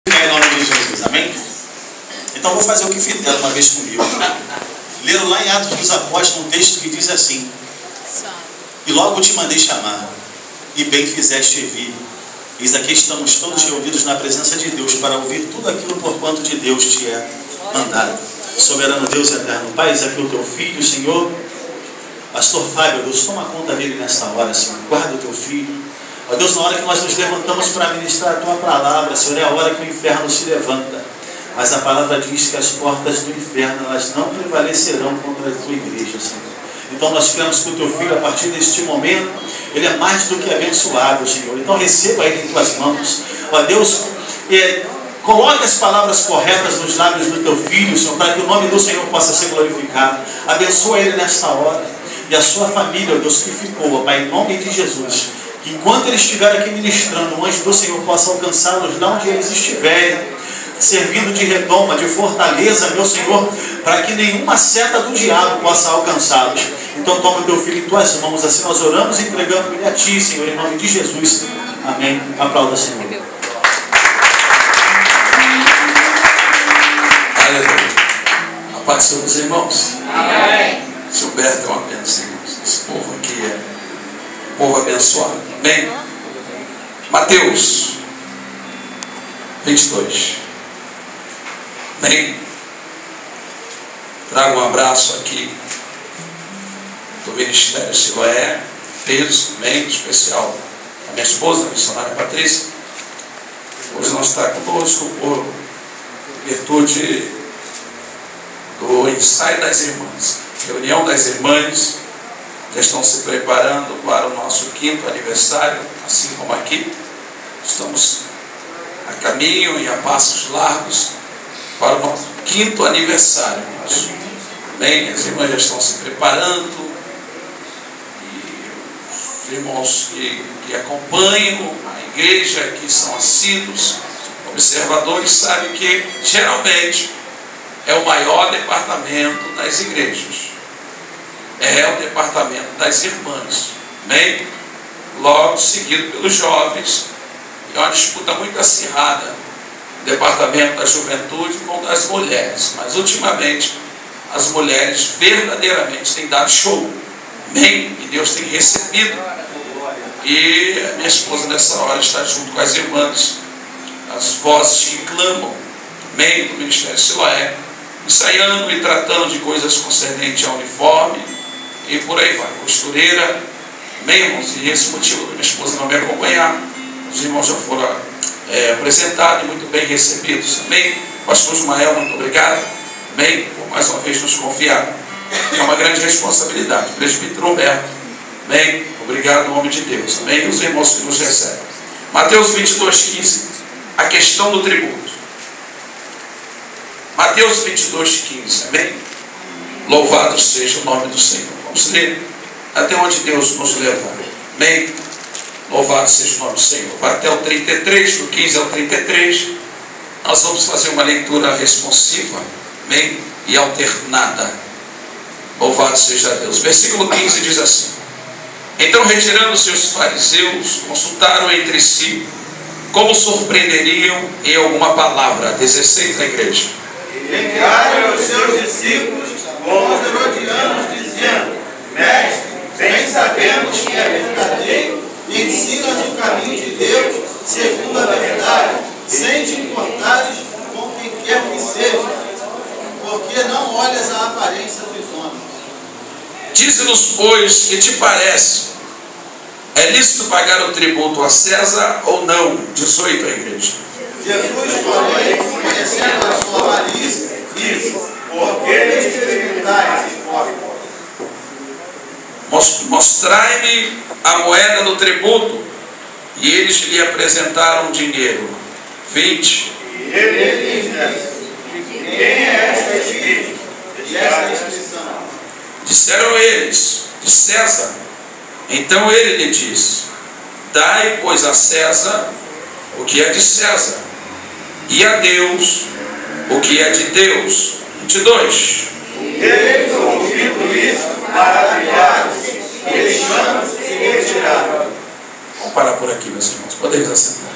Em nome de Jesus, amém? Então vou fazer o que fizeram uma vez comigo. Leram lá em Atos dos Apóstolos um texto que diz assim: e logo te mandei chamar, e bem fizeste vir. Eis aqui estamos todos reunidos na presença de Deus para ouvir tudo aquilo por quanto de Deus te é mandado. Soberano Deus eterno Pai, eis aqui o teu filho, Senhor. Pastor Fábio, Deus, toma conta dele nesta hora, Senhor. Guarda o teu filho. Ó Deus, na hora que nós nos levantamos para ministrar a tua palavra, Senhor, é a hora que o inferno se levanta. Mas a palavra diz que as portas do inferno, elas não prevalecerão contra a tua igreja, Senhor. Então nós cremos que o teu filho, a partir deste momento, ele é mais do que abençoado, Senhor. Então receba ele em tuas mãos. Ó Deus, coloque as palavras corretas nos lábios do teu filho, Senhor, para que o nome do Senhor possa ser glorificado. Abençoa ele nesta hora. E a sua família, ó Deus, que ficou, ó Pai, em nome de Jesus. Que enquanto ele estiver aqui ministrando, o anjo do Senhor possa alcançá-los lá onde eles estiverem, servindo de redoma, de fortaleza, meu Senhor, para que nenhuma seta do diabo possa alcançá-los. Então toma o teu filho em tuas mãos. Assim nós oramos e entregamos ele a ti, Senhor, em nome de Jesus. Amém. Aplauda, Senhor. Aleluia. A paz sobre os irmãos. Amém. Seu Berto é uma bênção, irmãos. Esse povo aqui é um povo abençoado. Amém. Mateus 22. Amém. Trago um abraço aqui do Ministério Siloé, peso, amém, especial a minha esposa, a missionária Patrícia. Hoje não está conosco por virtude do ensaio das irmãs, reunião das irmãs. Já estão se preparando para o nosso 5º aniversário, assim como aqui. Estamos a caminho e a passos largos para o nosso 5º aniversário. Bem, as irmãs já estão se preparando, e os irmãos que acompanham a igreja, que são assíduos, observadores, sabem que geralmente é o maior departamento das igrejas. É o departamento das irmãs, amém? Logo seguido pelos jovens. É uma disputa muito acirrada, o departamento da juventude com das mulheres. Mas ultimamente as mulheres verdadeiramente têm dado show, amém? E Deus tem recebido. E a minha esposa nessa hora está junto com as irmãs. As vozes que clamam, amém, do Ministério Siloé, ensaiando e tratando de coisas concernentes ao uniforme e por aí vai, costureira, amém, irmãos? E esse motivo da minha esposa não me acompanhar, os irmãos já foram apresentados e muito bem recebidos, amém? Pastor Ismael, muito obrigado, amém, por mais uma vez nos confiar. É uma grande responsabilidade. Presbítero Humberto, amém, obrigado no nome de Deus, amém? E os irmãos que nos recebem. Mateus 22:15, a questão do tributo. Mateus 22:15, amém? Louvado seja o nome do Senhor. Vamos ler até onde Deus nos levar, amém? Louvado seja o nome do Senhor. Vai até o 33, do 15 ao 33. Nós vamos fazer uma leitura responsiva, amém? E alternada. Louvado seja Deus. Versículo 15 diz assim: então, retirando-se os fariseus, consultaram entre si como surpreenderiam em alguma palavra. 16 da igreja. Enviaram os seus discípulos como os herodianos, dizendo: mestre, bem sabemos que é verdadeiro, ensinas o caminho de Deus segundo a verdade, sem te importares com quem quer que seja, porque não olhas a aparência dos homens. Dize-nos, pois, que te parece? É lícito pagar o tributo a César ou não? 18 a igreja. Jesus, porém, conhecendo a sua malícia, disse: por que me experimentais, hipócritas? Mostrai-me a moeda do tributo. E eles lhe apresentaram dinheiro. 20. E ele lhes disse: quem é esta escrita? E esta inscrição? Disseram eles: de César. Então ele lhe disse: dai, pois, a César o que é de César, e a Deus o que é de Deus. 22. Eles, ouvindo isso, maravilharam-se, deixando-se e retiraram. Vamos parar por aqui, meus irmãos. Podemos assentar.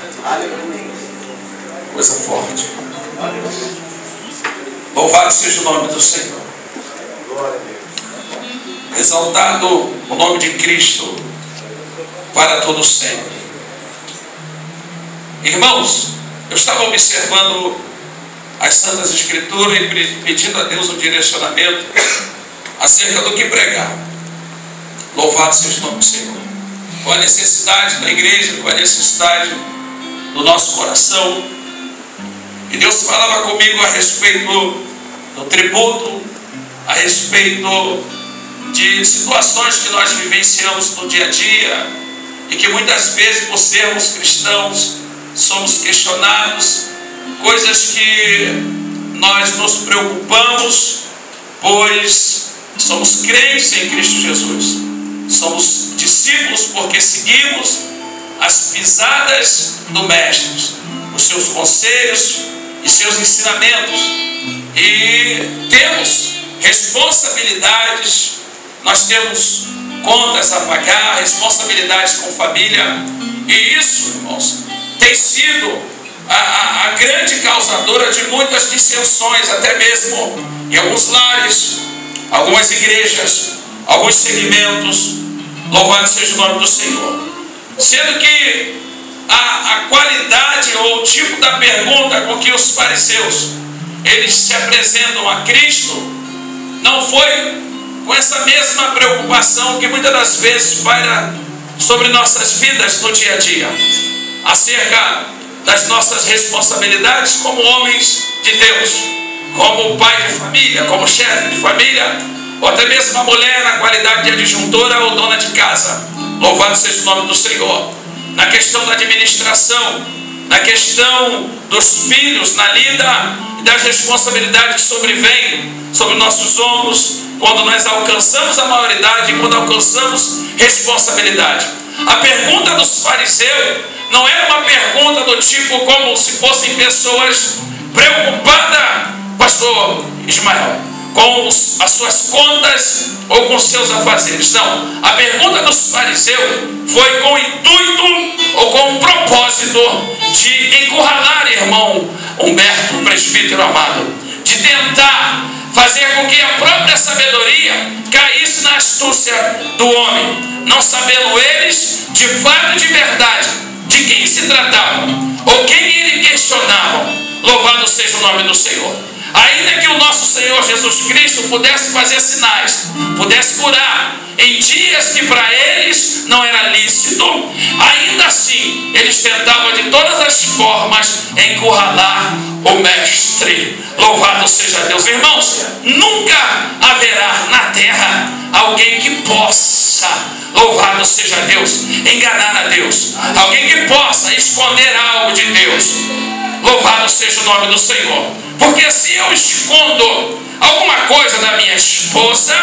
Coisa forte. Louvado seja o nome do Senhor. Exaltado o nome de Cristo para todo sempre. Irmãos, eu estava observando as Santas Escrituras e pedindo a Deus um direcionamento acerca do que pregar. Louvado seja o nome do Senhor. Qual a necessidade da igreja, qual a necessidade do nosso coração. E Deus falava comigo a respeito do tributo, a respeito de situações que nós vivenciamos no dia a dia e que muitas vezes, por sermos cristãos, somos questionados, coisas que nós nos preocupamos, pois somos crentes em Cristo Jesus, somos discípulos porque seguimos as pisadas do Mestre, os seus conselhos e seus ensinamentos, e temos responsabilidades, nós temos contas a pagar, responsabilidades com família, e isso, irmãos, tem sido a grande causadora de muitas dissensões, até mesmo em alguns lares, algumas igrejas, alguns segmentos. Louvado seja o nome do Senhor. Sendo que a qualidade ou o tipo da pergunta com que os fariseus eles se apresentam a Cristo não foi com essa mesma preocupação que muitas das vezes paira sobre nossas vidas no dia a dia, acerca das nossas responsabilidades como homens de Deus, como pai de família, como chefe de família, ou até mesmo a mulher na qualidade de adjuntora ou dona de casa. Louvado seja o nome do Senhor. Na questão da administração, na questão dos filhos, na lida e das responsabilidades que sobrevêm sobre nossos ombros quando nós alcançamos a maioridade e quando alcançamos responsabilidade. A pergunta dos fariseus não era uma pergunta do tipo como se fossem pessoas preocupadas, pastor Ismael, com as suas contas ou com seus afazeres. Não, a pergunta dos fariseus foi com o intuito ou com o propósito de encurralar, irmão Humberto, presbítero amado, de tentar fazer com que a própria sabedoria caísse na astúcia do homem, não sabendo eles de fato e de verdade de quem se tratava ou quem ele questionava. Louvado seja o nome do Senhor. Ainda que o nosso Senhor Jesus Cristo pudesse fazer sinais, pudesse curar em dias que para eles não era lícito, ainda assim eles tentavam de todas as formas encurralar o Mestre. Louvado seja Deus. Irmãos, nunca haverá na terra alguém que possa, louvado seja Deus, enganar a Deus, alguém que possa esconder algo de Deus. Louvado seja o nome do Senhor. Porque se eu escondo alguma coisa da minha esposa,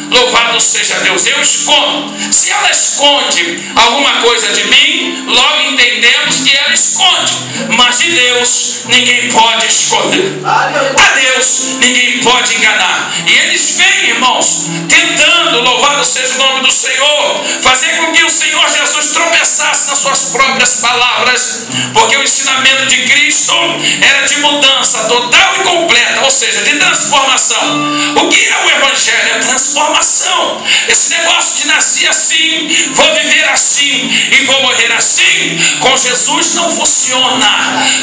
louvado seja Deus, eu escondo. Se ela esconde alguma coisa de mim, logo entendemos que ela esconde. Mas de Deus ninguém pode esconder. A Deus ninguém pode enganar. E eles vêm, irmãos, tentando, louvado seja o nome do Senhor, fazer com que o Senhor Jesus tropeçasse nas suas próprias palavras. Porque o ensinamento de Cristo era de mudança total e completa, ou seja, de transformação. O que é o Evangelho? É transformação. Esse negócio de nascer assim, vou viver assim e vou morrer assim, com Jesus não funciona.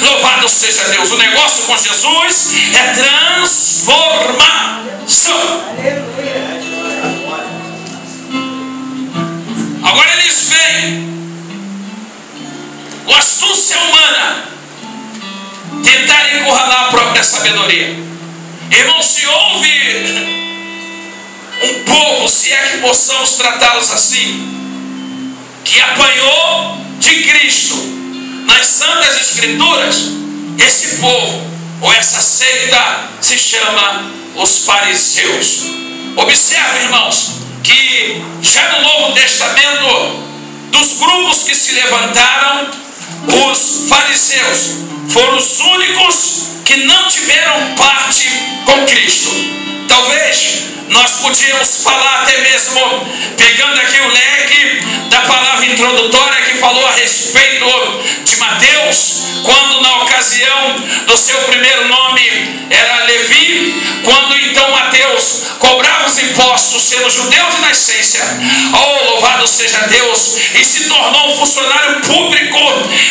Louvado seja Deus. O negócio com Jesus é transformação. Agora eles vêm com astúcia humana tentar encurralar a própria sabedoria. Irmão, se houve um povo, se é que possamos tratá-los assim, que apanhou de Cristo nas Santas Escrituras, esse povo ou essa seita se chama os fariseus. Observe, irmãos, que já no Novo Testamento, dos grupos que se levantaram, os fariseus foram os únicos que não tiveram parte com Cristo. Talvez nós podíamos falar até mesmo, pegando aqui o leque da palavra introdutória que falou a respeito de Mateus, quando na ocasião ocasião do seu primeiro nome era Levi, quando então Mateus cobrava os impostos sendo judeu de nascença, oh, louvado seja Deus, e se tornou um funcionário público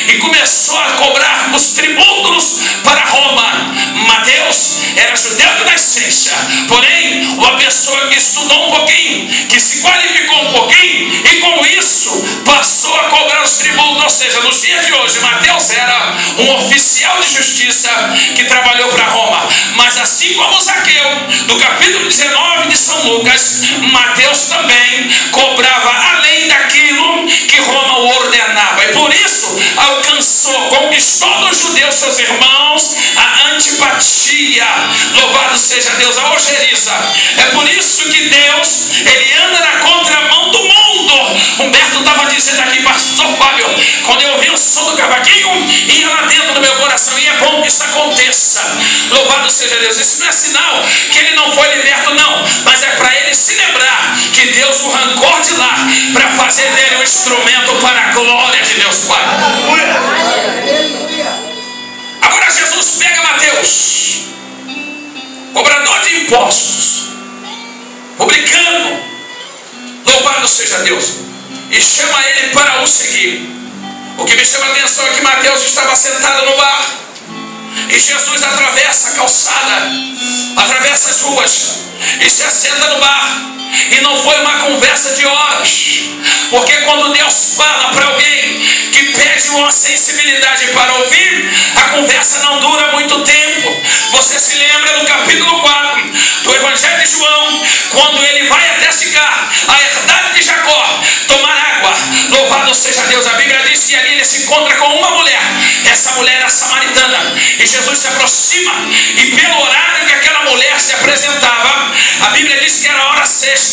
e começou a cobrar os tributos para Roma. Mateus era judeu de nascença, porém uma pessoa que estudou um pouquinho, que se qualificou um pouquinho e com isso passou a cobrar os tributos. Ou seja, nos dias de hoje Mateus era um oficial de justiça que trabalhou para Roma. Mas assim como Zaqueu, do capítulo 19 de São Lucas, Mateus também cobrava além daquilo que Roma o ordenava, e por isso alcançou, conquistou dos judeus, seus irmãos, a antipatia. Louvado seja Deus, a ojeriza. É por isso que Deus, ele anda na contramão do mundo. Humberto estava dizendo aqui, pastor Fábio, quando eu ouvi o som do cavaquinho, ia lá dentro do meu coração, e é bom que isso aconteça. Louvado seja Deus. Isso não é sinal que ele não foi liberto, não, mas é para ele se lembrar que Deus o arrancou de lá para fazer dele um instrumento para a glória de Deus Pai. Agora Jesus pega Mateus, cobrador de impostos, publicano, louvado seja Deus, e chama ele para o seguir. O que me chama a atenção é que Mateus estava sentado no bar, e Jesus atravessa a calçada, atravessa as ruas e se assenta no bar. E não foi uma conversa de horas, porque quando Deus fala para alguém que pede uma sensibilidade para ouvir, a conversa não dura muito tempo. Você se lembra do capítulo 4 do Evangelho de João, quando ele vai até Sicar, a herdade de Jacó, tomar água. Louvado seja Deus. A Bíblia diz que ali ele se encontra com uma mulher. Essa mulher era samaritana, e Jesus se aproxima, e pelo horário que aquela mulher se apresentava, a Bíblia diz que era a hora sexta,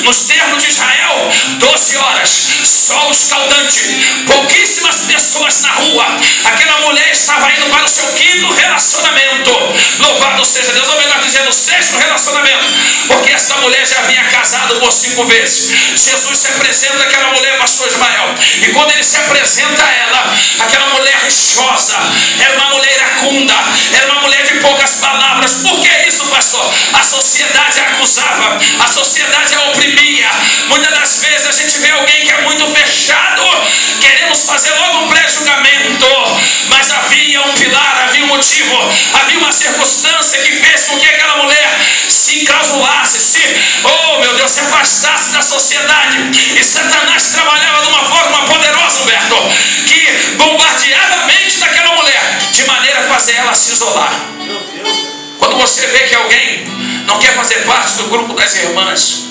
nos termos de Israel, 12 horas, sol escaldante, pouquíssimas pessoas na rua. Aquela mulher estava indo para o seu quinto relacionamento. Louvado seja Deus, ou melhor dizendo, o sexto relacionamento, porque esta mulher já havia casado por 5 vezes. Jesus se apresenta àquela mulher, pastor Ismael, e quando ele se apresenta a ela, aquela mulher rixosa, era uma mulher iracunda, era uma mulher de poucas palavras. Por que isso, pastor? A sociedade a acusava, a sociedade a oprimia. Muitas das vezes a gente vê alguém que é muito fechado, queremos fazer logo um pré-julgamento, mas havia um pilar, havia um motivo, havia uma circunstância que fez com que aquela mulher se enclausulasse, oh meu Deus, se afastasse da sociedade. E Satanás trabalhava de uma forma poderosa, Humberto, que bombardeava a mente daquela mulher, de maneira a fazer ela se isolar. Quando você vê que alguém não quer fazer parte do grupo das irmãs,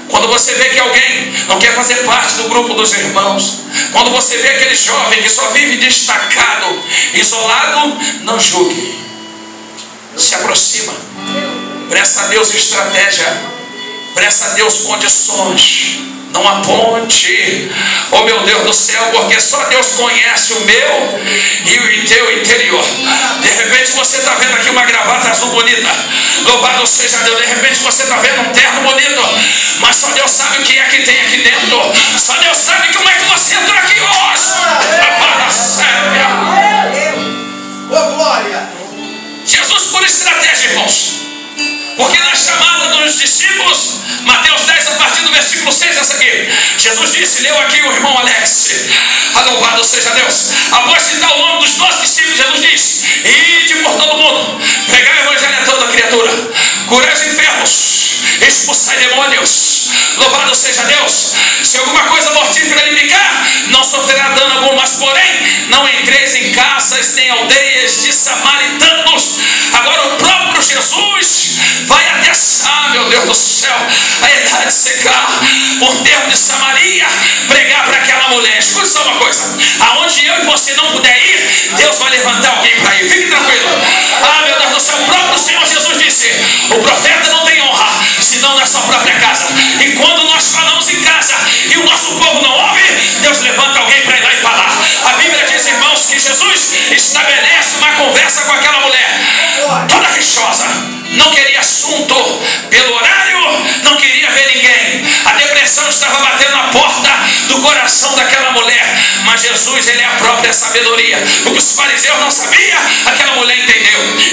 quando você vê que alguém não quer fazer parte do grupo dos irmãos, quando você vê aquele jovem que só vive destacado, isolado, não julgue, se aproxima, presta a Deus estratégia, presta a Deus condições, não aponte, oh meu Deus do céu, porque só Deus conhece o meu e o teu interior. De repente você está vendo aqui uma gravata azul bonita, louvado seja Deus. De repente você está vendo um terno bonito, mas só Deus sabe o que é que tem aqui dentro. Só Deus sabe como é que você entrou aqui hoje. Fala sério. Ô glória! Jesus por estratégia, irmãos, porque na chamada dos discípulos, Mateus 10, a partir do versículo 6, essa aqui, Jesus disse, leu aqui o irmão Alex, louvado seja Deus, após citar o nome dos 12 discípulos, Jesus disse, ide por todo mundo, pregai o evangelho a toda criatura, curai os enfermos, expulsai demônios. Louvado seja Deus. Se alguma coisa mortífera lhe picar, não sofrerá dano algum, mas porém não entreis em casas nem aldeias de samaritanos. Agora o próprio Jesus vai até meu Deus do céu, a idade de secar, por termo de Samaria, pregar para aquela mulher. Escute só uma coisa, aonde eu e você não puder ir, Deus vai levantar alguém para ir, fique tranquilo. Meu Deus do céu, o próprio Senhor Jesus disse, o profeta não tem honra senão na sua própria casa. E quando nós falamos em casa e o nosso povo não ouve, Deus levanta alguém para ir lá e falar. A Bíblia diz, irmãos, que Jesus estabelece uma conversa com aquela mulher toda rixosa, não queria assunto, pelo horário não queria ver ninguém, a depressão estava batendo na porta do coração daquela mulher, mas Jesus, ele é a própria sabedoria. O que os fariseus não sabiam,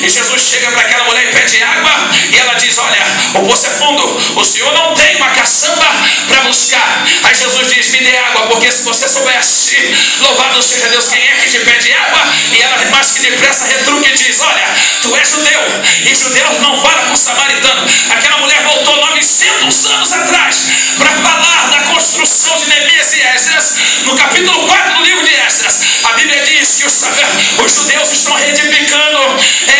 E Jesus chega para aquela mulher e pede água. E ela diz: olha, o poço é fundo, o senhor não tem uma caçamba para buscar. Aí Jesus diz: me dê água, porque se você soubesse, louvado seja Deus, quem é que te pede água? E ela mais que depressa retruca e diz: olha, tu és judeu, e judeu não fala com samaritano. Aquela mulher voltou 900 anos atrás para falar da construção de Neemias e Esdras. No capítulo 4 do livro de Esdras, a Bíblia diz que os judeus estão reedificando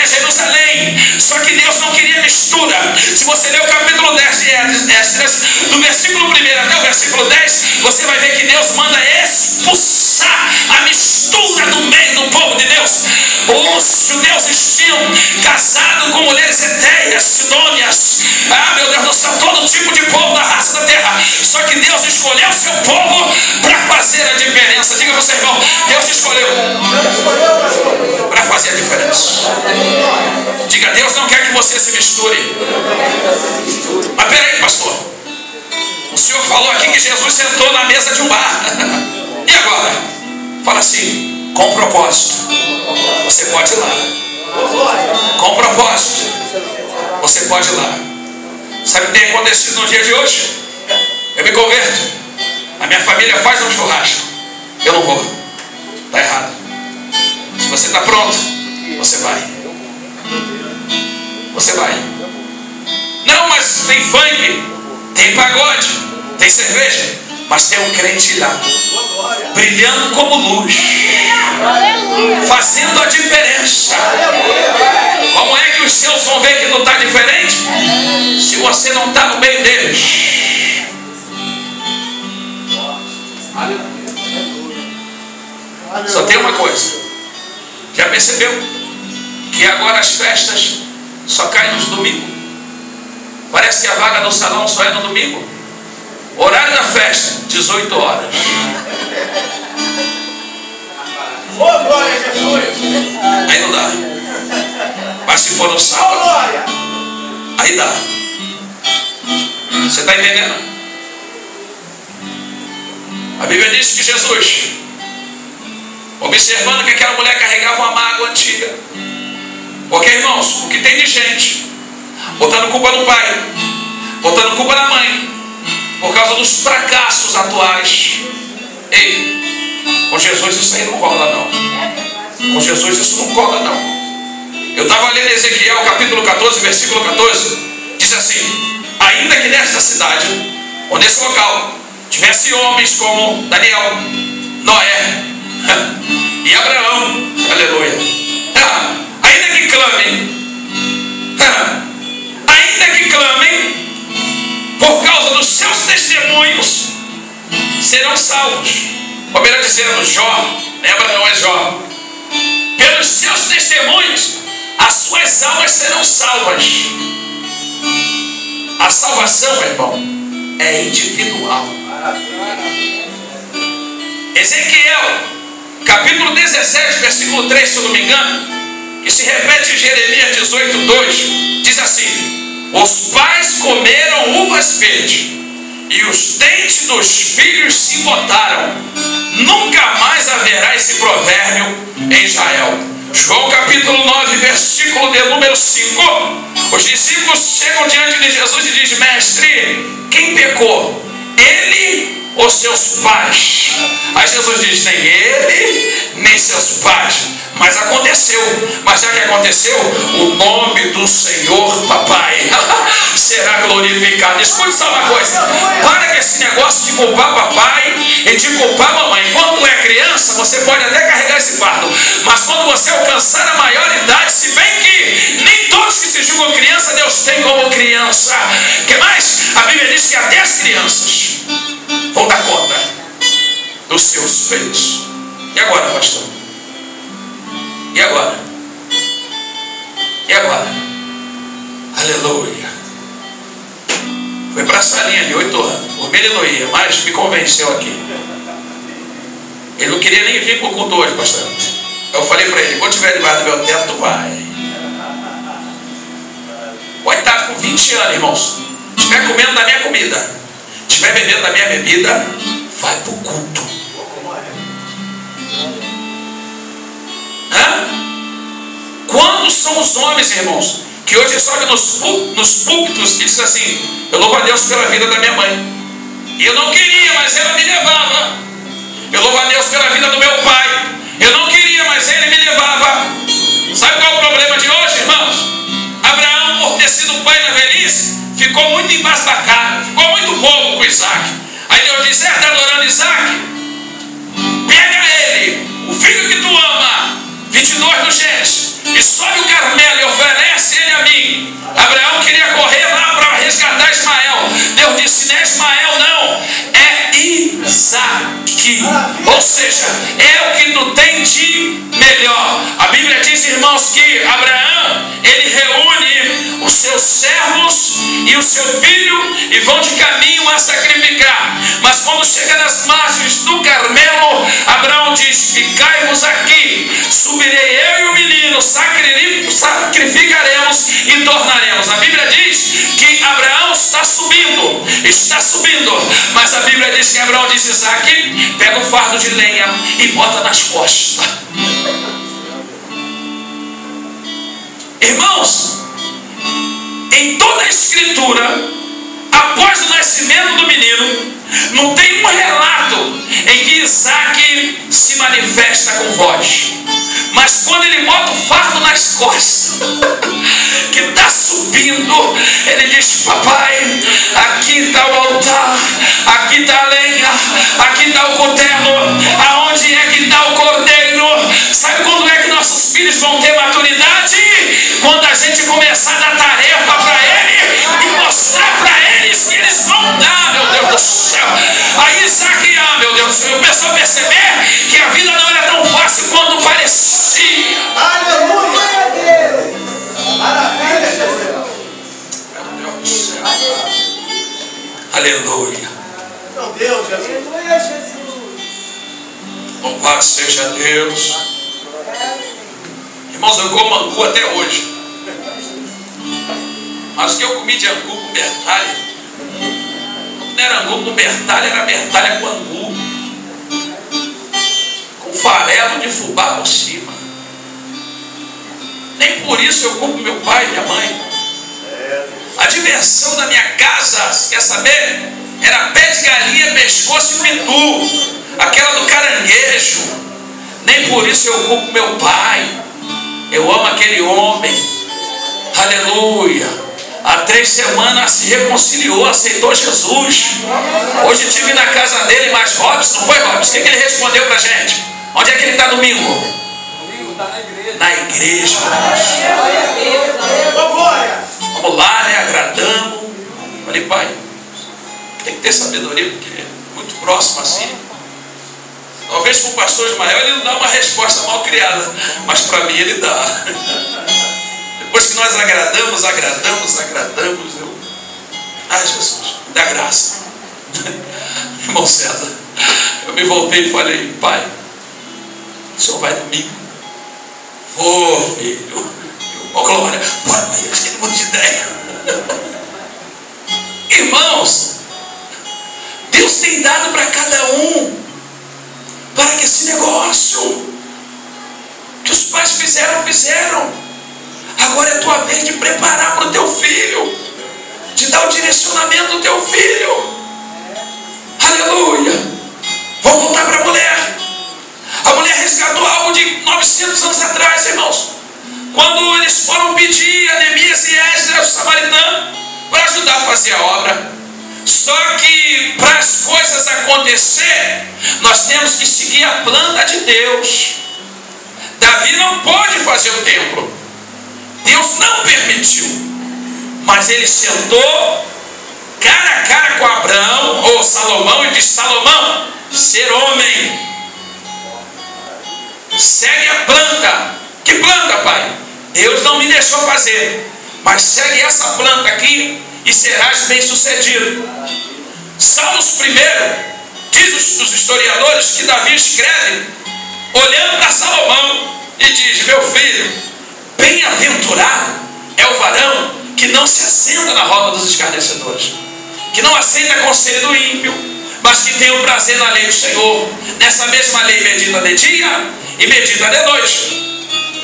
Jerusalém. Só que Deus não queria mistura. Se você ler o capítulo 10 de Esdras, do versículo 1 até o versículo 10, você vai ver que Deus manda expulsar a mistura do meio do povo de Deus. Os judeus tinham casado com mulheres etéias, sidônias, meu Deus do céu, todo tipo de povo da raça da terra. Só que Deus escolheu o seu povo para fazer a diferença. Diga para o seu irmão: Deus te escolheu para fazer a diferença. Diga: Deus não quer que você se misture. Mas peraí, pastor, o senhor falou aqui que Jesus sentou na mesa de um bar. E agora? Fala assim: com propósito, você pode ir lá. Com propósito, você pode ir lá. Sabe o que tem acontecido no dia de hoje? Eu me converto, a minha família faz um churrasco, eu não vou. Está errado. Se você está pronto, você vai. Você vai. Não, mas tem funk, tem pagode, tem cerveja, mas tem um crente lá, brilhando como luz, fazendo a diferença. Como é que os seus vão ver que não está diferente? Se você não está no meio deles. Só tem uma coisa: já percebeu que agora as festas só caem nos domingos? Parece que a vaga no salão só é no domingo. Horário da festa, 18 horas. Ô, glória a Jesus! Aí não dá. Mas se for no sábado, aí dá. Você está entendendo? A Bíblia diz que Jesus, observando que aquela mulher carregava uma mágoa antiga. Porque, irmãos, o que tem de gente botando culpa no pai, botando culpa na mãe, por causa dos fracassos atuais. Ei, com Jesus isso aí não cola não. Com Jesus isso não cola não. Eu estava lendo Ezequiel capítulo 14, versículo 14. Diz assim: ainda que nesta cidade, ou nesse local, tivesse homens como Daniel, Noé e Abraão, aleluia, ainda que clamem por causa dos seus testemunhos, serão salvos. Ou melhor dizendo, Jó, lembra, não é Jó? Pelos seus testemunhos, as suas almas serão salvas. A salvação, meu irmão, é individual. Ezequiel, capítulo 17, versículo 3, se eu não me engano, que se repete em Jeremias 18, 2, diz assim: os pais comeram uvas verdes e os dentes dos filhos se embotaram. Nunca mais haverá esse provérbio em Israel. João capítulo 9, versículo de número 5. Os discípulos chegam diante de Jesus e dizem: mestre, quem pecou? Ele ou seus pais? Aí Jesus diz: nem ele, nem seus pais. Mas aconteceu. Mas já que aconteceu, o nome do Senhor Papai será glorificado. Escute só uma coisa: para com esse negócio de culpar papai e de culpar mamãe. Quando é criança, você pode até carregar esse fardo, mas quando você alcançar a maioridade, se bem que nem todos que se julgam criança Deus tem como criança. O que mais? A Bíblia diz que até as crianças vão dar conta dos seus feitos. E agora, pastor? E agora? E agora? Aleluia. Foi para a salinha de 8 anos. Por mim ele não ia, mas me convenceu aqui. Ele não queria nem vir para o culto hoje, pastor. Eu falei para ele: quando estiver debaixo do meu teto, tu vai. Pode estar com 20 anos, irmãos. Estiver comendo da minha comida, estiver bebendo da minha bebida, vai para o culto. Quantos são os homens, irmãos, que hoje sobe nos púlpitos e diz assim: eu louvo a Deus pela vida da minha mãe, e eu não queria, mas ela me levava. Eu louvo a Deus pela vida do meu pai, eu não queria, mas ele me levava. Sabe qual é o problema de hoje, irmãos? Abraão, por ter sido pai na velhice, ficou muito embasbacado, ficou muito bobo com Isaac. Aí Deus diz: está adorando Isaac? Pega ele, o filho que tu ama, 22 do Gênesis, e sobe o Carmelo e oferece ele a mim. Abraão queria correr lá para resgatar Ismael. Deus disse: não é Ismael não, é Isaac. Ou seja, é o que tu tem de melhor. A Bíblia diz, irmãos, que Abraão, ele reúne os seus servos e o seu filho e vão de caminho a sacrificar. Mas quando chega nas margens do Carmelo, Abraão diz: ficai-vos aqui, subirei eu e o menino, sacrificaremos e tornaremos. A Bíblia diz que Abraão está subindo, mas a Bíblia diz que Abraão disse: Isaac, pega o fardo de lenha e bota nas costas. Irmãos, em toda a Escritura, após o nascimento do menino, não tem um relato em que Isaac se manifesta com voz. Mas quando ele bota o fardo nas costas, que está subindo, ele diz: papai, aqui está o altar, aqui está a lenha, aqui está o cutelo, aonde é que está o cordeiro? Sabe quando é que nossos filhos vão ter maturidade? Quando a gente começar a dar tarefa para ele e mostrar para eles que eles vão dar, meu Deus do céu. Aí Isaac, meu Deus do céu, começou a perceber que a vida não era tão fácil quanto parecia. Aleluia! Maravilha, Jesus! Meu Deus do céu. Aleluia! Meu Deus, Jesus! Aleluia, Jesus! Louvado seja Deus. Irmãos, eu como angu até hoje. Mas o que eu comi de angu com bertalha, não era angu com bertalha, era bertalha com angu, com farelo de fubá por cima. Nem por isso eu culpo meu pai e minha mãe. A diversão da minha casa, quer saber? Era pé de galinha, pescoço e pitu, aquela do caranguejo. Nem por isso eu culpo meu pai. Eu amo aquele homem. Aleluia. Há 3 semanas se reconciliou, aceitou Jesus. Hoje estive na casa dele, mas Robson, não foi Robson? O que ele respondeu pra gente? Onde é que ele está domingo? Domingo está na igreja. Na igreja. Vamos lá, né? Agradamos. Falei: pai, tem que ter sabedoria, porque é muito próximo assim. Talvez para o pastor Ismael ele não dá uma resposta mal criada, mas para mim ele dá. Depois que nós agradamos, eu... Ai, Jesus, dá graça. Irmão César, eu me voltei e falei: pai, o senhor vai domingo? Vou, filho. Ô, glória, pai, eu acho que ele não te ideia. Irmãos, Deus tem dado para cada um, para que esse negócio que os pais fizeram. Agora é a tua vez de preparar para o teu filho, de dar o direcionamento do teu filho. Aleluia. Vamos voltar para a mulher. A mulher resgatou algo de 900 anos atrás, irmãos, quando eles foram pedir a Neemias e Esdras, o samaritano, para ajudar a fazer a obra. Só que para as coisas acontecer, nós temos que seguir a planta de Deus. Davi não pôde fazer o templo, Deus não permitiu, mas ele sentou cara a cara com Abraão ou Salomão e disse: Salomão, ser homem, segue a planta. Que planta, pai? Deus não me deixou fazer, mas segue essa planta aqui e serás bem sucedido. Salmos 1, diz os historiadores que Davi escreve olhando para Salomão e diz: meu filho, bem-aventurado é o varão que não se assenta na roda dos escarnecedores, que não aceita conselho do ímpio, mas que tem o prazer na lei do Senhor. Nessa mesma lei medita de dia e medita de noite.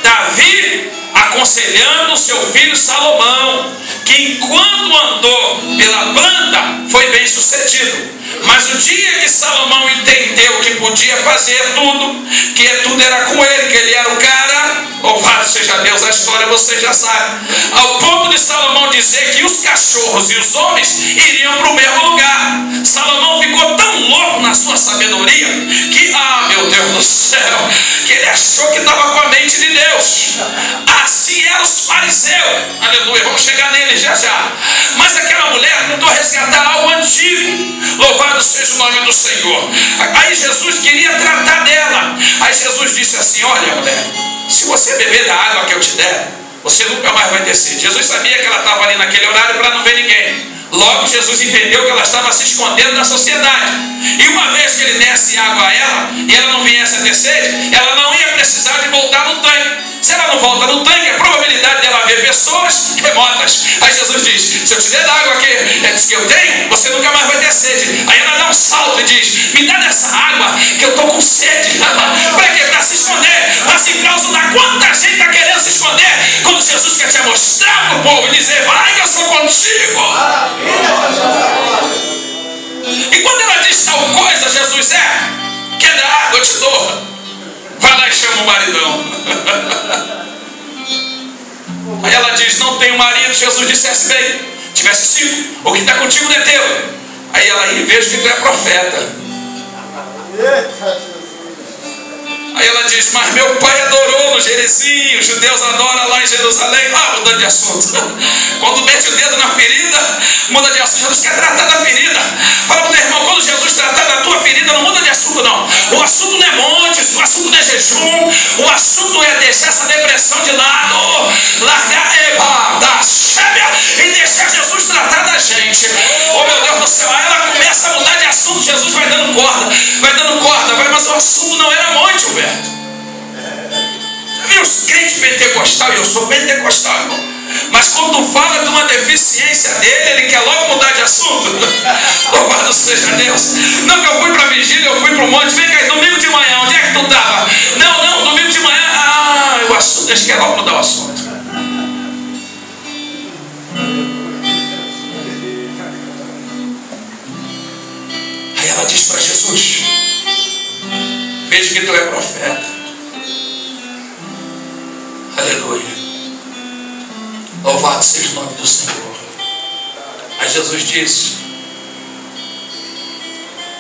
Davi aconselhando o seu filho Salomão, que enquanto andou pela banda foi bem sucedido. Mas o dia que Salomão entendeu que podia fazer tudo, que tudo era com ele, que ele era o cara, louvado seja Deus, a história você já sabe, ao ponto de Salomão dizer que os cachorros e os homens iriam para o mesmo lugar. Salomão ficou tão louco na sua sabedoria que, meu Deus do céu, que ele achou que estava com a mente de Deus. Assim eram os fariseus, aleluia, vamos chegar nele já já. Mas aquela mulher tentou resgatar algo antigo, louvado seja o nome do Senhor. Aí Jesus queria tratar dela. Aí Jesus disse assim: olha, mulher, se você beber da água que eu te der, você nunca mais vai ter sede. Jesus sabia que ela estava ali naquele horário para não ver ninguém. Logo Jesus entendeu que ela estava se escondendo da sociedade. E uma vez que ele desse água a ela, e ela não viesse a ter sede, ela não ia precisar de voltar no tanque. Se ela não volta no tanque, a probabilidade dela ver pessoas remotas. Aí Jesus diz: se eu te der da água que eu tenho, você nunca mais vai ter sede. Aí ela dá um salto e diz: me dá dessa água que eu estou com sede. Para quê? Para se esconder. Mas em causa da quanta gente está querendo se esconder, quando Jesus quer te mostrar para o povo e dizer: vai que eu sou contigo. E quando ela diz tal coisa, Jesus quer dar água, eu te dou. Vai lá e chama o maridão. Aí ela diz: não tenho marido. Jesus dissesse bem, tivesse 5, o que está contigo não é teu. Aí ela: e vejo que tu é profeta. Aí ela diz: mas meu pai adorou no Gerizim, os judeus adoram lá em Jerusalém. Mudando de assunto. Quando mete o dedo na ferida, muda de assunto. Jesus quer tratar da ferida. Fala para o teu irmão: quando Jesus tratar da tua ferida, não muda de assunto não. O assunto não é montes, o assunto não é jejum, o assunto é deixar essa depressão de lado, largar e deixar Jesus tratar da gente. Oh meu Deus do céu. Aí ela começa a mudar de assunto. Jesus vai dando corda, mas o assunto não era monte, Humberto. Já viu os crentes pentecostais? Eu sou pentecostal, irmão. Mas quando fala de uma deficiência dele, ele quer logo mudar de assunto. Louvado seja Deus. Não, que eu fui para a vigília, eu fui para o monte. Vem cá, domingo de manhã, onde é que tu estava? Não, domingo de manhã. O assunto, eles querem logo mudar o assunto. Aí ela diz para Jesus: vejo que tu é profeta. Aleluia. Louvado seja o nome do Senhor. Aí Jesus disse: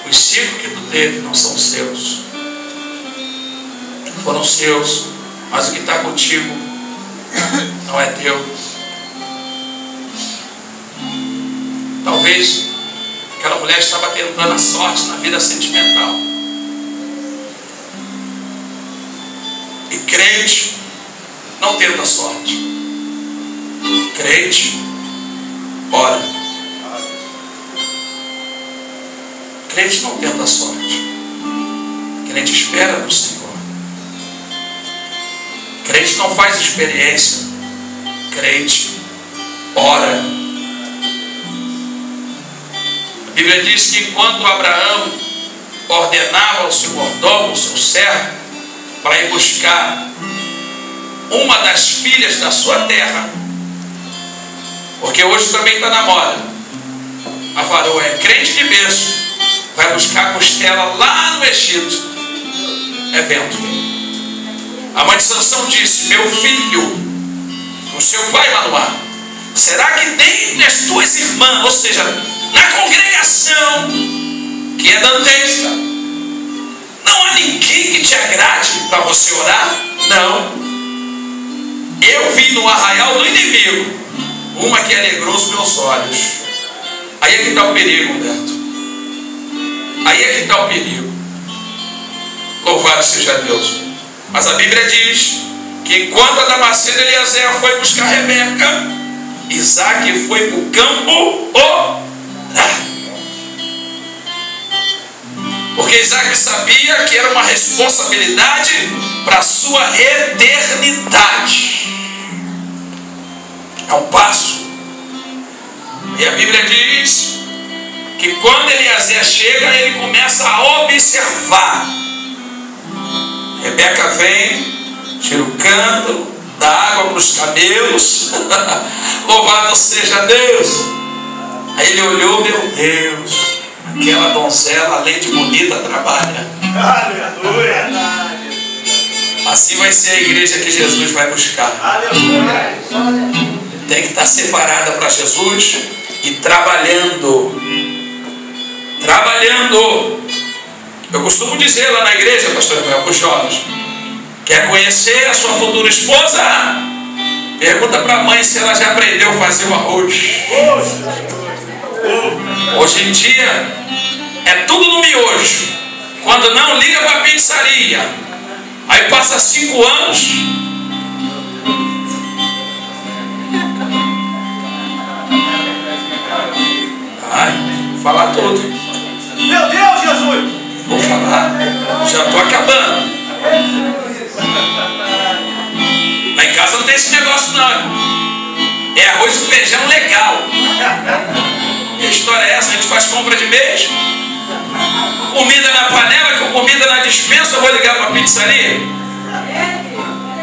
os 5 que tu teve não são seus. Foram seus, mas o que está contigo não é teu. Talvez aquela mulher estava tentando a sorte na vida sentimental. E crente não tenta sorte. Crente ora. Crente não tenta sorte. Crente espera no Senhor. Crente não faz experiência. Crente ora. A Bíblia diz que enquanto Abraão ordenava ao seu mordomo, ao seu servo, para ir buscar uma das filhas da sua terra, porque hoje também está na moda, a varoa é crente de berço, vai buscar costela lá no Egito. É vento. A mãe de Sansão disse: meu filho, o seu pai Manoá, será que dentre as tuas irmãs, ou seja, na congregação que é dantesca, não há ninguém que te agrade para você orar? Não. Eu vi no arraial do inimigo uma que alegrou os meus olhos. Aí é que está o perigo, Humberto. Aí é que está o perigo. Louvado seja Deus. Mas a Bíblia diz que enquanto a Damascena Eliezer foi buscar Rebeca, Isaac foi para o campo orar. Porque Isaac sabia que era uma responsabilidade para a sua eternidade. É um passo. E a Bíblia diz que quando Eliezer chega, ele começa a observar. Rebeca vem, tira o cântaro, dá água para os camelos. Louvado seja Deus. Aí ele olhou, meu Deus, aquela donzela, além de bonita, trabalha. Aleluia. Assim vai ser a igreja que Jesus vai buscar. Aleluia. Tem que estar separada para Jesus e trabalhando. Trabalhando. Eu costumo dizer lá na igreja, pastor Emanuel, para os jovens: quer conhecer a sua futura esposa? Pergunta para a mãe se ela já aprendeu a fazer o arroz. Hoje em dia é tudo no miojo. Quando não, liga para a pizzaria. Aí passa 5 anos. Ai, vou falar tudo. Meu Deus, Jesus. Vou falar. Já estou acabando. Lá em casa não tem esse negócio não. É arroz e feijão legal. E a história é essa: a gente faz compra de mês, comida na panela, com comida na dispensa. Eu vou ligar para a pizzaria.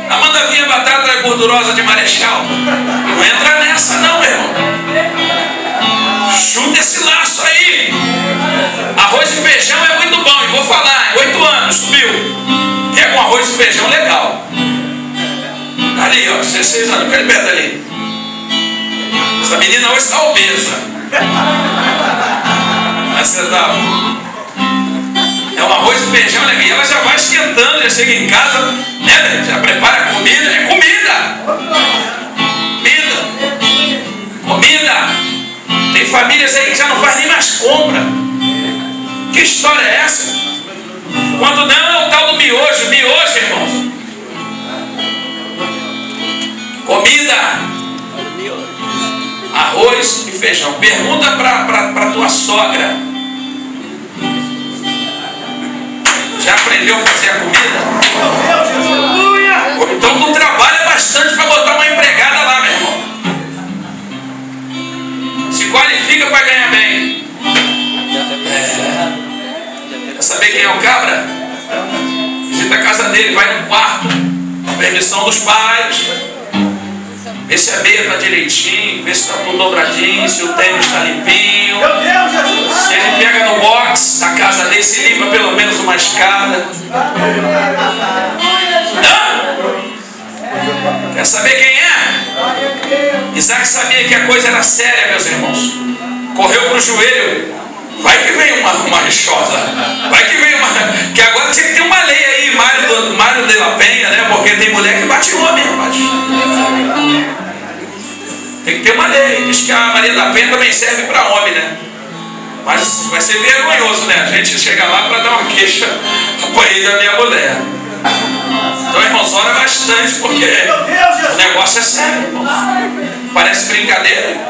Manda vir a batata gordurosa de Marechal. Não entra nessa não, meu irmão. Chuta esse laço aí. Arroz e feijão é muito bom. E vou falar, em 8 anos subiu. Pega um arroz e feijão legal. Ali, ó, 16 anos, fica de perto ali. Essa menina hoje está obesa. Mas você tá... É um arroz e feijão, né? E ela já vai esquentando, já chega em casa, né? Já prepara a comida. É comida! Comida! Tem famílias aí que já não faz nem mais compra. Que história é essa? Quando não, o tal do miojo, irmãos. Comida, arroz e feijão. Pergunta para tua sogra: já aprendeu a fazer a comida? Ou então tu trabalha bastante para botar uma empregada lá, meu irmão. Se qualifica para ganhar bem. Quer saber quem é o cabra? Visita a casa dele, vai no quarto, com permissão dos pais. Vê se a meia está direitinho, vê se está tudo dobradinho, se o tênis está limpinho. Se ele pega no box da casa dele, se limpa pelo menos uma escada. Quer saber quem é? Isaac sabia que a coisa era séria, meus irmãos. Correu para o joelho. Vai que vem uma rixosa. Vai que vem uma... Que agora tinha que ter uma lei aí, Mário de la Penha, né? Porque tem mulher que bate homem, rapaz. Tem que ter uma lei. Diz que a Maria da Penha também serve para homem, né? Mas vai ser vergonhoso, né? A gente chega lá para dar uma queixa. Apanhei da minha mulher. Então, irmãos, ora bastante, porque o negócio é sério, irmãos. Parece brincadeira.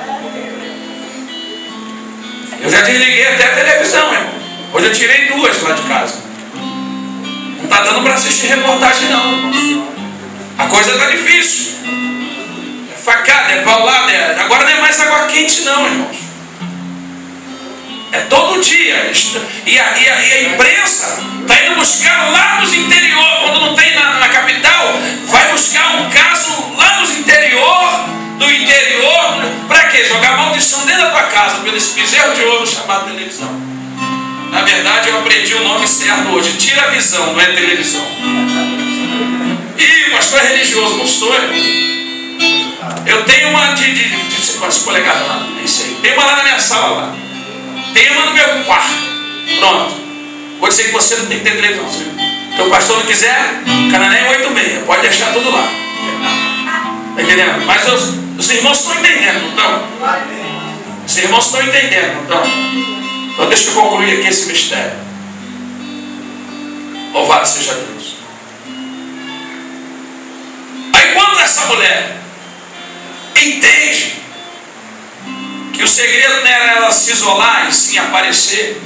Eu já desliguei até a televisão, irmão. Hoje eu tirei 2 lá de casa. Não está dando para assistir reportagem, não, irmãos. A coisa está difícil. É facada, é paulada. Agora não é mais água quente, não, irmãos. É todo dia. E a imprensa está indo buscar lá nos interior, quando não tem na capital, vai buscar um caso lá nos interior, do interior, para quê? Jogar maldição dentro da tua casa, pelo esse bezerro de ouro chamado televisão. Na verdade, eu aprendi o nome certo hoje. Tira a visão, não é televisão. Ih, pastor é religioso, não sou eu. Eu tenho uma de 50 polegadas lá, é isso aí. Tem uma lá na minha sala lá. Tem uma no meu quarto. Pronto. Vou dizer que você não tem que ter televisão. Se o pastor não quiser, Canané é 8,6. Pode deixar tudo lá. Está entendendo? Mas os irmãos estão entendendo, não estão? Os irmãos estão entendendo, não estão? Então deixa eu concluir aqui esse mistério. Louvado seja Deus. Aí quando essa mulher entende que o segredo não era ela se isolar e sim aparecer,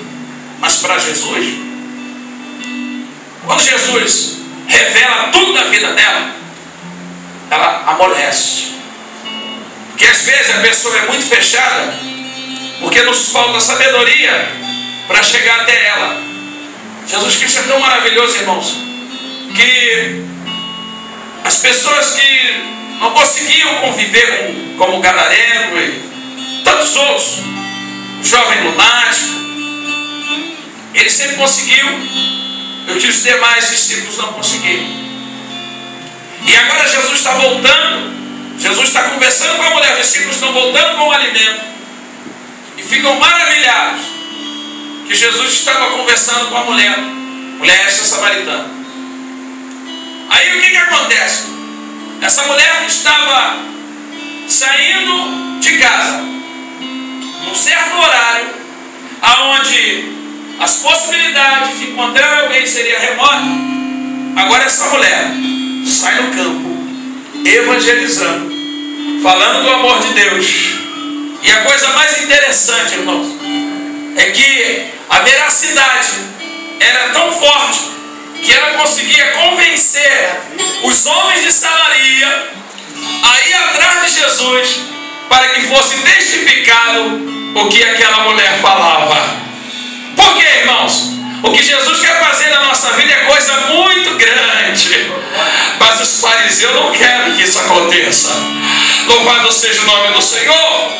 mas para Jesus, quando Jesus revela tudo da vida dela, ela amolece. Porque às vezes a pessoa é muito fechada, porque nos falta sabedoria para chegar até ela. Jesus Cristo é tão maravilhoso, irmãos, que as pessoas que não conseguiam conviver como Gadareno e tantos outros, o jovem lunático. Ele sempre conseguiu, eu disse, os demais discípulos não conseguiram. E agora Jesus está voltando, Jesus está conversando com a mulher, os discípulos estão voltando com o alimento e ficam maravilhados que Jesus estava conversando com a mulher essa samaritana. Aí o que acontece? Essa mulher estava saindo de casa num certo horário, aonde as possibilidades de encontrar alguém seria remota. Agora essa mulher sai no campo evangelizando, falando do amor de Deus. E a coisa mais interessante, irmãos, é que a veracidade era tão forte que ela conseguia convencer os homens de Samaria a ir atrás de Jesus para que fosse testificado o que aquela mulher falava. Por quê, irmãos? O que Jesus quer fazer na nossa vida é coisa muito grande, mas os fariseus não querem que isso aconteça. Louvado seja o nome do Senhor.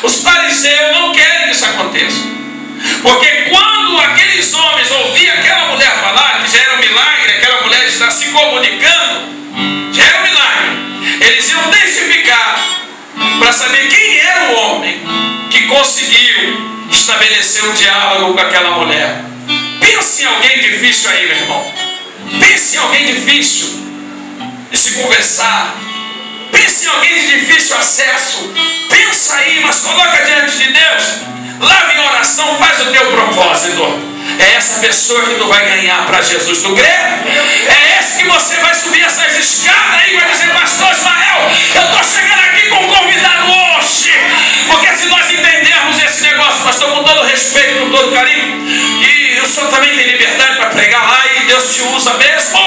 Os fariseus não querem que isso aconteça, porque quando aqueles homens ouviam aquela mulher falar, que já era um milagre, aquela mulher está se comunicando, já era um milagre, eles iam testificar para saber quem era o homem que conseguiu estabelecer um diálogo com aquela mulher. Pense em alguém difícil aí, meu irmão. Pense em alguém difícil de se conversar. Pense em alguém de difícil acesso. Pensa aí, mas coloca diante de Deus. Lava em oração, faz o teu propósito. É essa pessoa que tu vai ganhar para Jesus. Tu crê? É esse que você vai subir essas escadas aí e vai dizer: pastor Ismael, eu estou chegando aqui com um convidado hoje. Porque se nós entendermos esse negócio, pastor, com todo respeito, com todo carinho, e o senhor também tem liberdade para pregar lá e Deus te usa mesmo.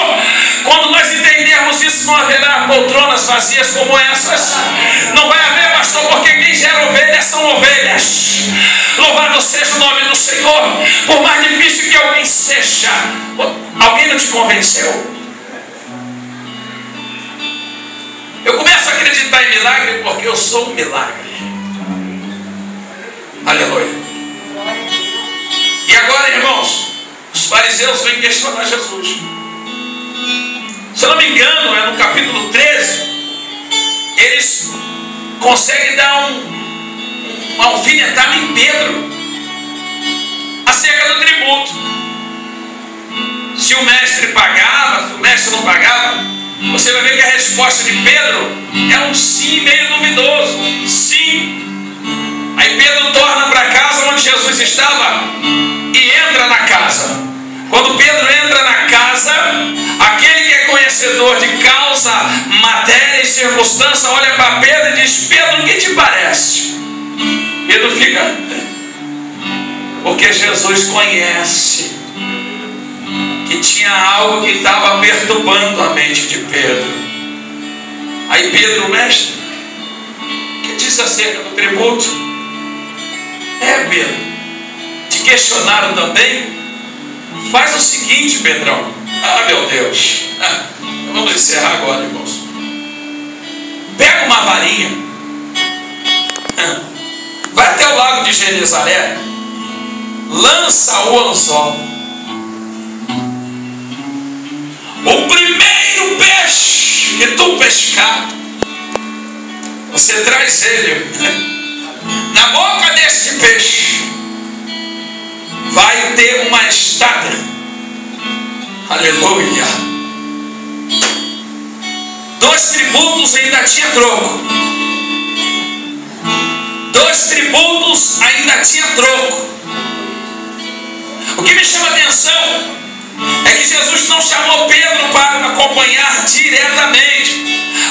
Quando nós entendermos isso, não haverá poltronas vazias como essas. Não vai haver, pastor, porque quem gera ovelhas são ovelhas. Louvado seja o nome do Senhor. Por mais difícil que alguém seja, alguém não te convenceu? Eu começo a acreditar em milagre porque eu sou um milagre. Aleluia. E agora, irmãos, os fariseus vêm questionar Jesus. Se eu não me engano, é no capítulo 13, eles conseguem dar uma alfinetada em Pedro acerca do tributo. Se o mestre pagava, se o mestre não pagava, você vai ver que a resposta de Pedro é um sim meio duvidoso. Sim. Aí Pedro torna para casa onde Jesus estava e entra na casa. Quando Pedro entra na casa, aquele que é conhecedor de causa, matéria e circunstância olha para Pedro e diz: Pedro, o que te parece? Pedro fica, porque Jesus conhece que tinha algo que estava perturbando a mente de Pedro. Aí Pedro, mestre, que diz acerca do tributo? Pedro, te questionaram também? Faz o seguinte, Pedrão. Ah, meu Deus. Vamos encerrar agora, irmãos. Pega uma varinha, vai até o lago de Genezaré, lança o anzol. O primeiro peixe que tu pescar, você traz ele. Na boca desse peixe vai ter uma estada. Aleluia. 2 tributos ainda tinha troco. 2 tributos ainda tinha troco. O que me chama a atenção é que Jesus não chamou Pedro para acompanhar diretamente.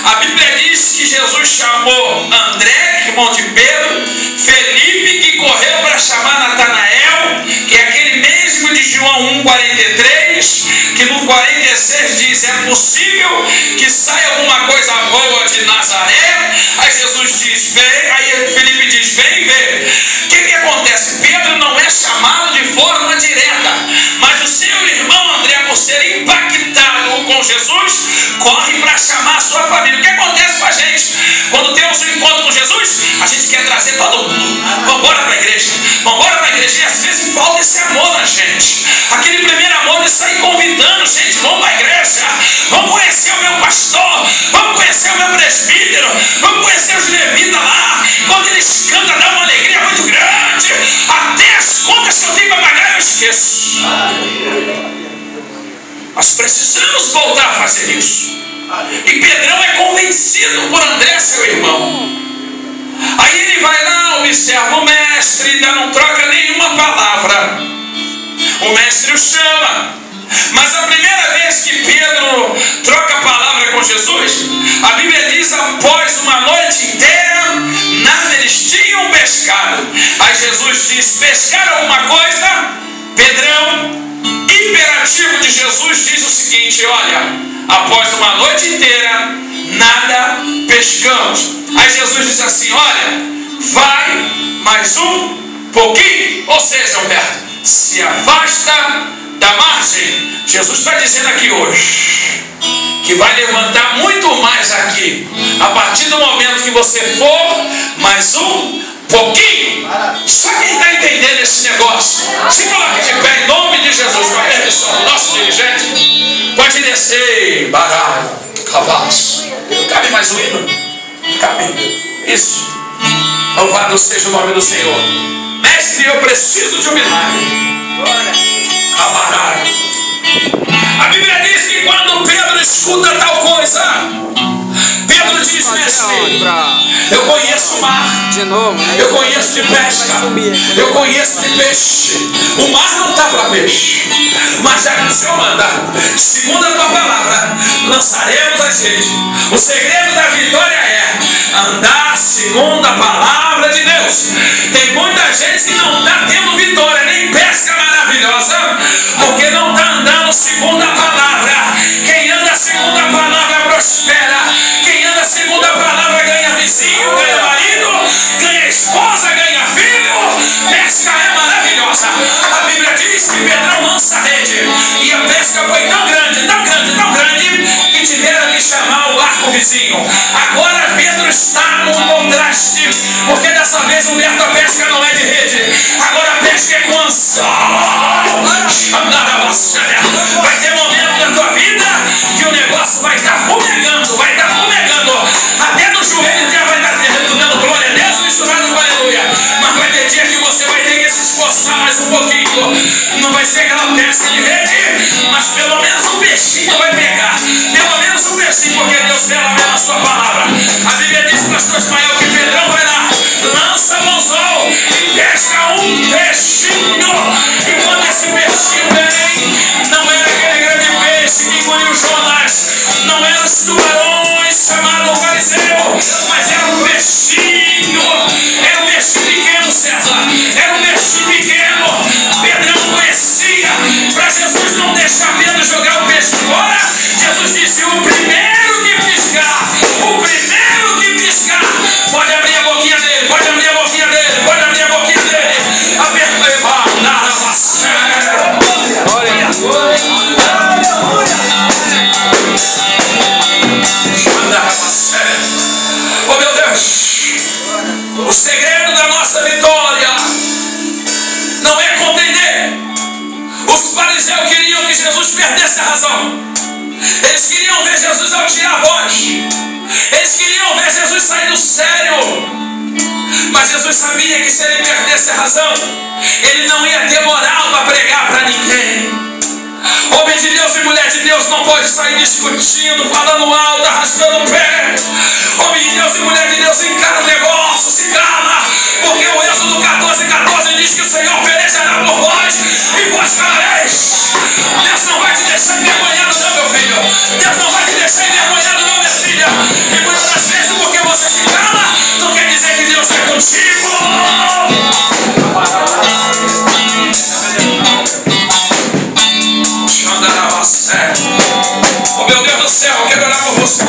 A Bíblia diz que Jesus chamou André, irmão de Pedro, Felipe, que correu para chamar Natanael, que é aquele mesmo de João 1,43, que no 46 diz: é possível que saia alguma coisa boa de Nazaré? Aí Jesus diz: vem. Aí Felipe diz: vem ver. O que acontece? Pedro não é chamado de forma direta, mas o seu irmão André, por ser impactado com Jesus, corre para chamar a sua família. O que acontece com a esqueço. Nós precisamos voltar a fazer isso. E Pedrão é convencido por André, seu irmão. Aí ele vai lá, observa o mestre, ainda não troca nenhuma palavra. O mestre o chama. Mas a primeira vez que Pedro troca a palavra com Jesus, a Bíblia diz: após uma noite inteira, nada eles tinham pescado. Aí Jesus diz: pescaram alguma coisa? Pedrão, imperativo de Jesus, diz o seguinte: olha, após uma noite inteira, nada pescamos. Aí Jesus diz assim: olha, vai mais um pouquinho. Ou seja, Humberto, se afasta da margem. Jesus está dizendo aqui hoje que vai levantar muito mais aqui, a partir do momento que você for mais um pouquinho. Só quem está entendendo esse negócio, se coloque de pé em nome de Jesus, com a permissão do nosso dirigente. Pode descer, baralho, cavalos. Cabe mais um hino? Cabe. Isso. Louvado seja o nome do Senhor. Mestre, eu preciso de um milagre. Camarada. A Bíblia diz que quando Pedro escuta tal coisa, Pedro diz: mestre, eu conheço o mar, eu conheço de pesca, eu conheço de peixe. O mar não está para peixe, mas já que o Senhor manda, segundo a tua palavra, lançaremos as redes. O segredo da vitória é andar segundo a palavra de Deus. Tem muita gente que não está tendo vitória, nem pesca maravilhosa, porque não está andando segundo a palavra. Quem anda segundo a palavra prospera. Quem anda segundo a palavra ganha vizinho, ganha marido, ganha esposa, ganha filho. Pesca é maravilhosa. A Bíblia diz que Pedrão lança a rede, e a pesca foi tão grande, tão grande, tão grande, que tiveram que chamar o barco vizinho. Agora Pedro está num contraste, porque dessa vez, Humberto, a pesca não é de rede, agora a pesca é com anzol. Vai ter momento na tua vida que o negócio vai estar fumegando, vai estar fumegando, até no joelho já vai estar dando glória a Deus, misturado com aleluia. Mas vai ter dia que você vai ter que se esforçar mais um pouquinho. Não vai ser aquela pesca de rede, mas pelo menos um peixinho vai pegar, pelo menos um peixinho, porque Deus pela na sua palavra. A Bíblia diz, pastor Ismael, que Pedrão vai lá, lança o anzol e pesca um peixinho. E quando esse peixinho vem, não era aquele grande peixe que engoliu Jonas, não eram os tubarões chamados fariseu, mas era um peixinho. Era um peixinho pequeno, César, era um peixinho pequeno. Pedrão conhecia. Para Jesus não deixar Pedro jogar o peixe fora, Jesus disse: o primeiro que piscar, o primeiro que piscar, pode abrir a boquinha dele, pode abrir a boquinha dele, pode abrir a boquinha dele. Oh meu Deus, o segredo da nossa vitória não é compreender. Os fariseus queriam que Jesus perdesse a razão. Eles queriam ver Jesus altear a voz. Eles queriam ver Jesus sair do sério. Mas Jesus sabia que se ele perdesse a razão, ele não ia ter moral para pregar para ninguém. Homem de Deus e mulher de Deus não pode sair discutindo, falando alto, arrastando o pé. Homem de Deus e mulher de Deus encara o negócio, se cala, porque o Êxodo 14:14 diz que o Senhor pelejará por vós e vós calareis. Deus não vai te deixar envergonhado não, meu filho. Deus não vai te deixar envergonhado não, minha filha. E muitas das vezes porque você se cala, não quer dizer que Deus é contigo. Oh meu Deus do céu, eu quero orar por você.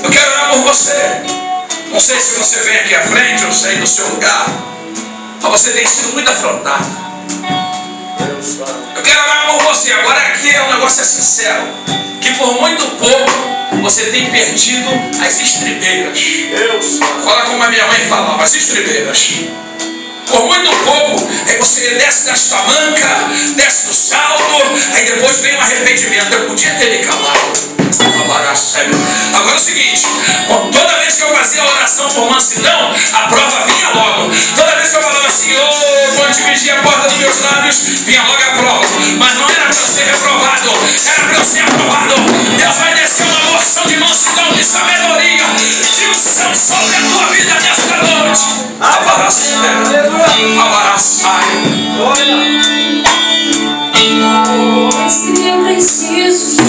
Eu quero orar por você. Não sei se você vem aqui à frente ou sair do seu lugar, mas você tem sido muito afrontado. Eu quero orar por você. Agora aqui é um negócio sincero, que por muito pouco você tem perdido as estribeiras. Fala como a minha mãe falava, as estribeiras. Por muito pouco, aí você desce desta manca, desce do salto, aí depois vem um arrependimento. Eu podia ter me calado. Agora é o seguinte, toda vez que eu fazia a oração por mansidão, a prova vinha logo. Toda vez que eu falava assim, vou te pedir a porta do meu meus lábios, vinha logo a prova. Mas não era para eu ser reprovado, era para eu ser aprovado. Deus vai descer uma porção de mansidão, de sabedoria, de unção sobre a tua vida nesta noite. Abraçai. Se eu preciso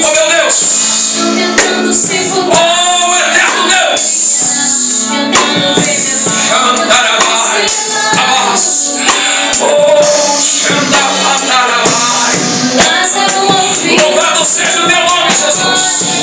oh meu Deus, tentando se voltar, oh eterno Deus, tentando ver meu louvado seja o teu nome, Jesus.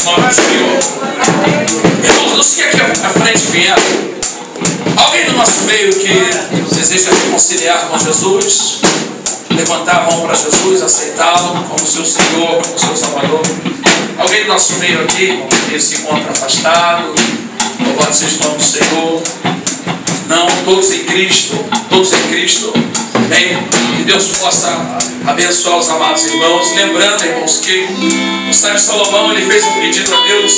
nome do Senhor. Irmãos, os que aqui à frente vieram, alguém no nosso meio que deseja reconciliar com Jesus, levantar a mão para Jesus, aceitá-lo como seu Senhor, como seu Salvador? Alguém do nosso meio aqui que se encontra afastado? Louvado seja o nome do Senhor. Não, todos em Cristo, todos em Cristo. Bem, que Deus possa abençoar os amados irmãos. Lembrando, irmãos, que o sábio Salomão, ele fez um pedido a Deus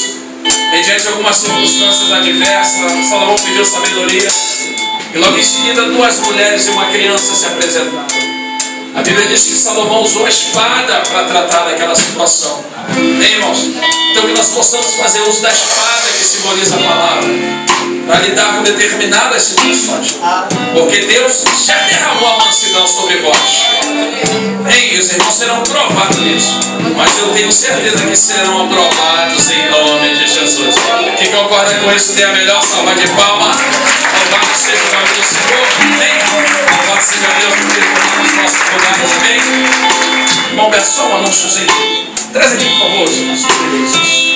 mediante algumas circunstâncias adversas. Salomão pediu sabedoria e logo em seguida 2 mulheres e uma criança se apresentaram. A Bíblia diz que Salomão usou a espada para tratar daquela situação. Bem, irmãos, então que nós possamos fazer uso da espada que simboliza a palavra para lidar com determinadas situações, porque Deus já derramou a mansidão sobre vós. Bem, os irmãos serão provados nisso, mas eu tenho certeza que serão aprovados em nome de Jesus. Quem concorda com isso, dê a melhor salva de palma. Louvado seja o nome do Senhor. Bem, louvado seja Deus por ter colocado nos nossos lugares. Bem, irmão Berson, um anúnciozinho. Traz aqui, por favor, os nossos felizes.